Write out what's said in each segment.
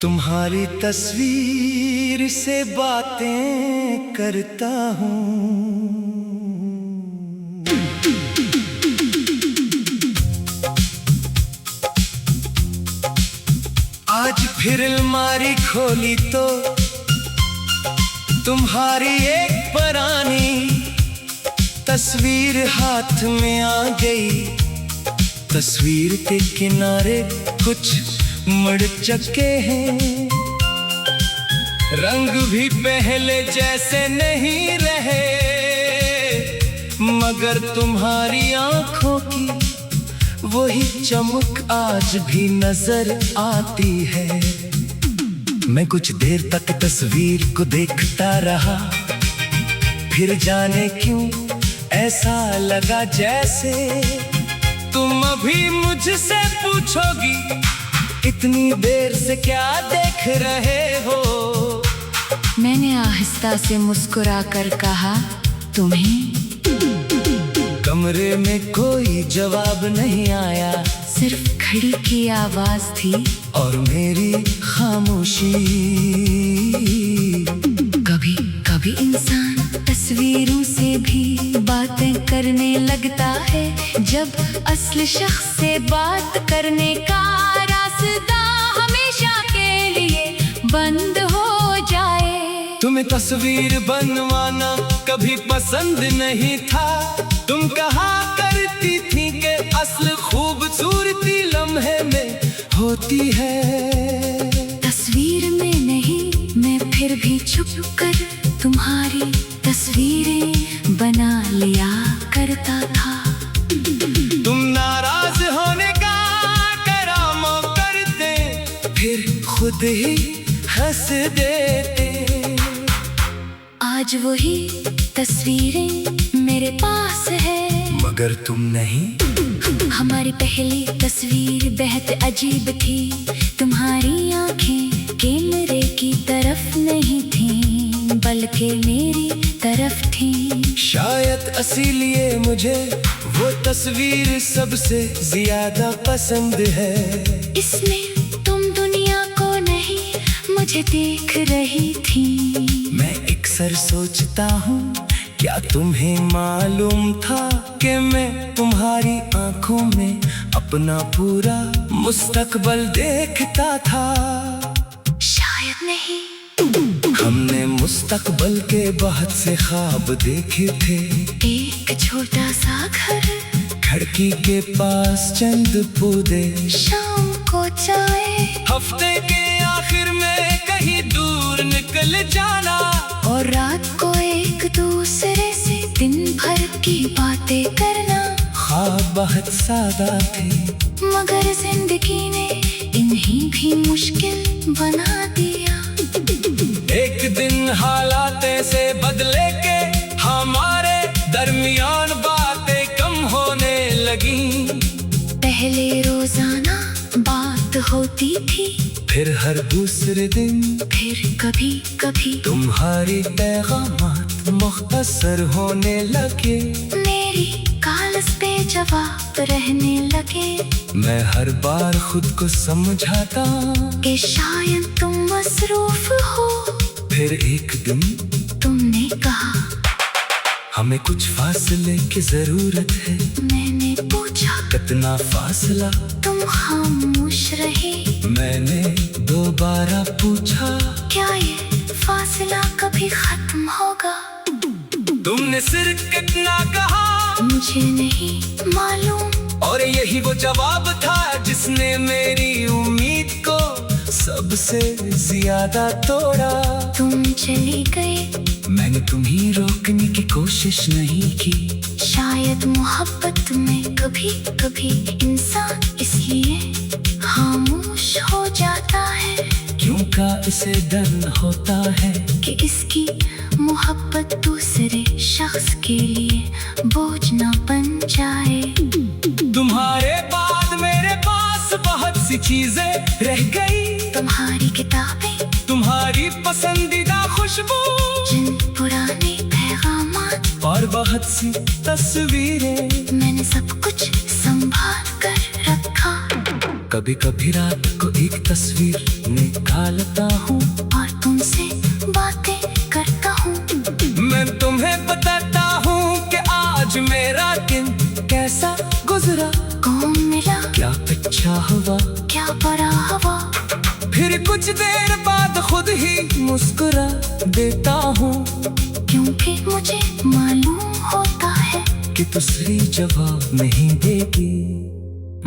तुम्हारी तस्वीर से बातें करता हूँ। आज फिर अलमारी खोली तो तुम्हारी एक पुरानी तस्वीर हाथ में आ गई। तस्वीर के किनारे कुछ मुड़ चुके हैं, रंग भी पहले जैसे नहीं रहे, मगर तुम्हारी आंखों की वही चमक आज भी नजर आती है। मैं कुछ देर तक तस्वीर को देखता रहा, फिर जाने क्यों ऐसा लगा जैसे तुम अभी मुझसे पूछोगी इतनी देर से क्या देख रहे हो। मैंने आहिस्ता से मुस्कुरा कर कहा, तुम्हें। कमरे में कोई जवाब नहीं आया, सिर्फ घड़ी की आवाज थी और मेरी खामोशी। कभी कभी इंसान तस्वीरों से भी बातें करने लगता है, जब असली शख्स से बात करने का रास्ता हमेशा के लिए बंद हो जाए। तुम्हें तस्वीर बनवाना कभी पसंद नहीं था। तुम कहा करती थी कि असल खूबसूरती लम्हे में होती है, तस्वीर में नहीं। मैं फिर भी छुप कर तुम्हारी तस्वीरें बना लिया करता था। तुम नाराज होने का करामा करते, फिर खुद ही हंस देते। आज वही तस्वीरें मेरे पास है, मगर तुम नहीं। हमारी पहली तस्वीर बेहद अजीब थी। तुम्हारी आंखें कैमरे की तरफ नहीं थीं, बल्कि मेरी तरफ थीं। शायद इसीलिए मुझे वो तस्वीर सबसे ज्यादा पसंद है। इसमें तुम दुनिया को नहीं, मुझे देख रही थी। मैं अक्सर सोचता हूँ, क्या तुम्हें मालूम था कि मैं तुम्हारी आंखों में अपना पूरा मुस्तकबल देखता था। शायद नहीं। हमने मुस्तकबल के बहुत से ख्वाब देखे थे। एक छोटा सा घर, खिड़की के पास चंद पौधे, शाम को चाय, हफ्ते के आखिर में कहीं दूर निकल जाना, और रात को एक दूसरे से दिन भर की बातें करना। ख्वाब बहुत सादा थे, मगर जिंदगी ने इन्हीं भी मुश्किल बना दिया। एक दिन हालात से बदले के हमारे दरमियान बातें कम होने लगी। पहले रोजाना बात होती थी, फिर हर दूसरे दिन, फिर कभी कभी तुम्हारी पैगामात मुख्तसर होने लगे। मेरी कॉल्स पे जवाब रहने लगे। मैं हर बार खुद को समझाता कि शायद तुम मसरूफ हो। फिर एक दिन तुमने कहा, हमें कुछ फासले की जरूरत है। मैंने पूछा, कितना फासला? तुम खामोश रहे। मैंने दोबारा पूछा, क्या ये फासला कभी खत्म होगा? तुमने सिर्फ कितना कहा, मुझे नहीं मालूम। और यही वो जवाब था जिसने मेरी उम्मीद को सबसे ज्यादा तोड़ा। तुम चली गए, मैंने तुम्हें रोकने की कोशिश नहीं की। शायद मोहब्बत में कभी कभी इंसान इसलिए खामोश हो जाता है, क्यों का इसे डर होता है कि इसकी मोहब्बत दूसरे शख्स के लिए बोझ न बन जाए। तुम्हारे बाद मेरे पास बहुत सी चीजें रह गई। तुम्हारी किताबें, तुम्हारी पसंदीदा खुशबू, जिन पुराने पैगामात, और बहुत सी तस्वीरें। मैंने सब कुछ संभाल कर रखा। कभी कभी रात को एक तस्वीर निकालता हूँ और तुमसे बातें करता हूँ। मैं तुम्हें बताता हूँ कि आज मेरा दिन कैसा गुजरा। कौन मिला, क्या अच्छा हुआ, क्या बड़ा हवा। फिर कुछ देर बाद खुद ही मुस्कुरा देता हूँ, क्योंकि मुझे मालूम होता है कि दूसरी जवाब नहीं देगी,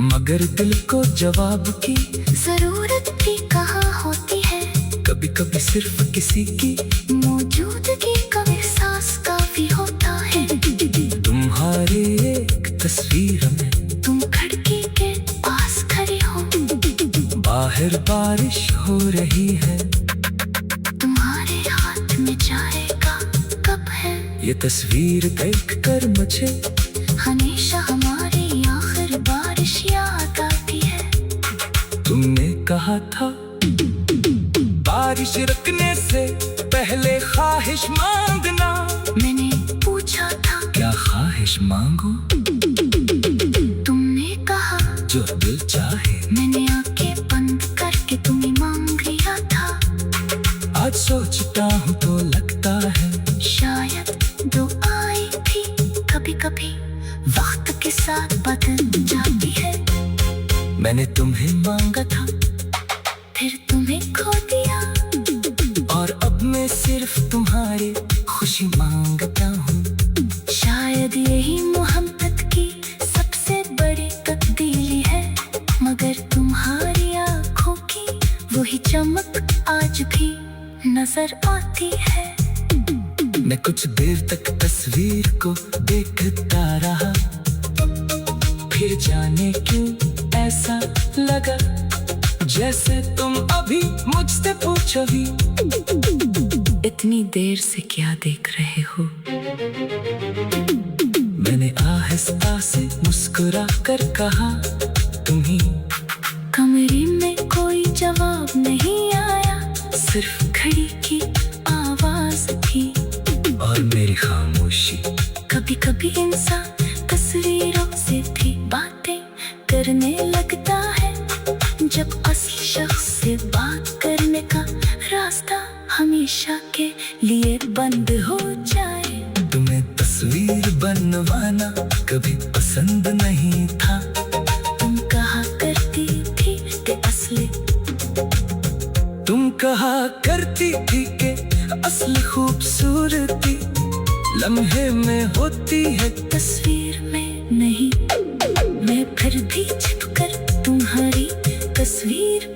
मगर दिल को जवाब की जरूरत भी कहाँ होती है। कभी कभी सिर्फ किसी की मौजूदगी का एहसास काफी होता है। तुम्हारी एक तस्वीर में तुम खिड़की के पास खड़े हो, बाहर बारिश हो रही है, तुम्हारे हाथ में चाय का कप है। ये तस्वीर देख कर मुझे हमेशा हमारी आखिर बारिश याद आती है। तुमने कहा था बारिश रुकने से पहले ख्वाहिश मांगना। मैंने पूछा था क्या ख्वाहिश मांगू, तुमने कहा जो दिल चाहे। मैंने आंखें बंद करके तुम्हें मांग लिया था। आज सोचता हूँ तो लगता है शायद दुआएं भी कभी कभी वक्त के साथ बदल जाती है। मैंने तुम्हें मांगा था फिर तुम्हें खो दिया, और अब मैं सिर्फ तुम्हारी खुशी मांगता हूँ। शायद यही मोहब्बत की सबसे बड़ी तब्दीली है, मगर तुम्हारी आंखों की वही चमक आज भी नजर आती है। मैं कुछ देर तक तस्वीर को देखता रहा, फिर जाने क्यों ऐसा लगा जैसे तुम अभी मुझसे पूछो ही इतनी देर से क्या देख रहे हो। मैंने आहिस्ता से मुस्कुरा कर कहा तुम्ही। कमरे में कोई जवाब नहीं आया, सिर्फ घड़ी की आवाज थी और मेरी खामोशी। कभी कभी इंसान तस्वीरों से भी बातें करने लगता है, जब असली शख्स से बात करने का रास्ता हमेशा के लिए बंद हो जाए। तुम्हें तस्वीर बनवाना कभी पसंद नहीं था। तुम कहा करती थी कि असली तुम कहा करती थी कि असली खूबसूरती लम्हे में होती है, तस्वीर में नहीं। मैं फिर भी छिपकर तुम्हारी तस्वीर